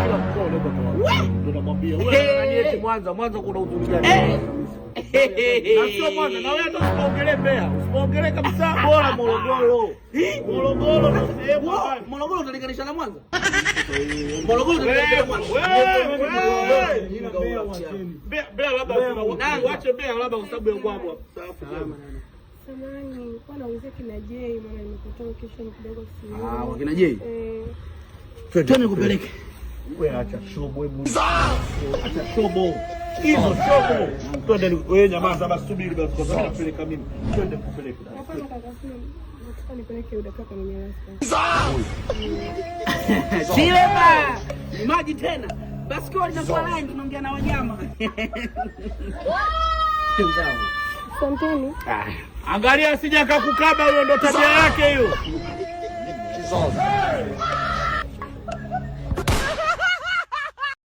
kila mkoa unaweza kuwa. Tunamwambia wewe ananieti Mwanza kuna uzuri gani? Na sio Mwanza, na wewe hata usipoongelee Mbeya, usipoongelee kabisa bora Morogoro. Morogoro na sehemu Morogoro utalinganisha na Mwanza? Morogoro utalinganisha na Mwanza. Mbeya labda waache Mbeya labda kwa sababu ya kwako. Samahani, kwa naongea kina Jay maana nimekutoa kesho kidogo simu. Kwa kina Jay? Twende nikupeleke. Wewe acha shobo hebu. Acha shobo. Hizo shobo. Twende wewe nyamaza basi subiri basi kwa sababu napeleka mimi. Twende nikupeleke. Hapana kaka, nataka nipeleke udaka kwa mwenye rasta. Silema! Ni maji tena. Basi kwa linakuwa line tunaongea na wanyama. Asanteni. Angalia sija kakukaba, huyo ndo tabia yake hiyo.